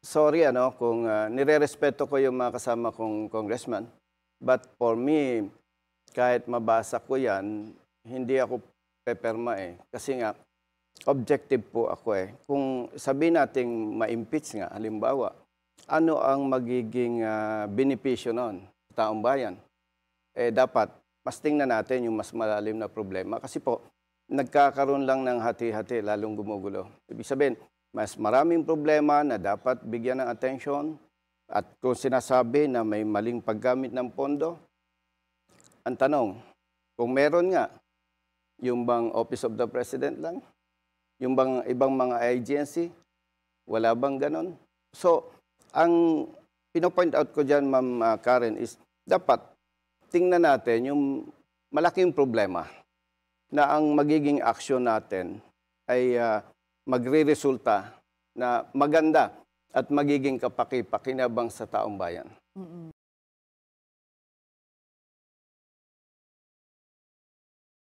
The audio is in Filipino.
sorry kung nirerespeto ko yung mga kasama kong congressman. But for me, kahit mabasa ko yan, hindi ako peperma eh. Kasi nga, objective po ako eh. Kung sabihin nating ma-impeach nga, halimbawa, ano ang magiging benepisyo noon sa taong bayan? Eh dapat, mas tingnan natin yung mas malalim na problema. Kasi po, nagkakaroon lang ng hati-hati, lalong gumugulo. Ibig sabihin, mas maraming problema na dapat bigyan ng atensyon. At kung sinasabi na may maling paggamit ng pondo, ang tanong, kung meron nga, yung bang Office of the President lang? Yung bang ibang mga agency? Wala bang ganon? So, ang pinopoint out ko dyan, Ma'am Karen, is dapat tingnan natin yung malaking problema na ang magiging aksyon natin ay magre-resulta na maganda at magiging kapaki-pakinabang sa taong bayan.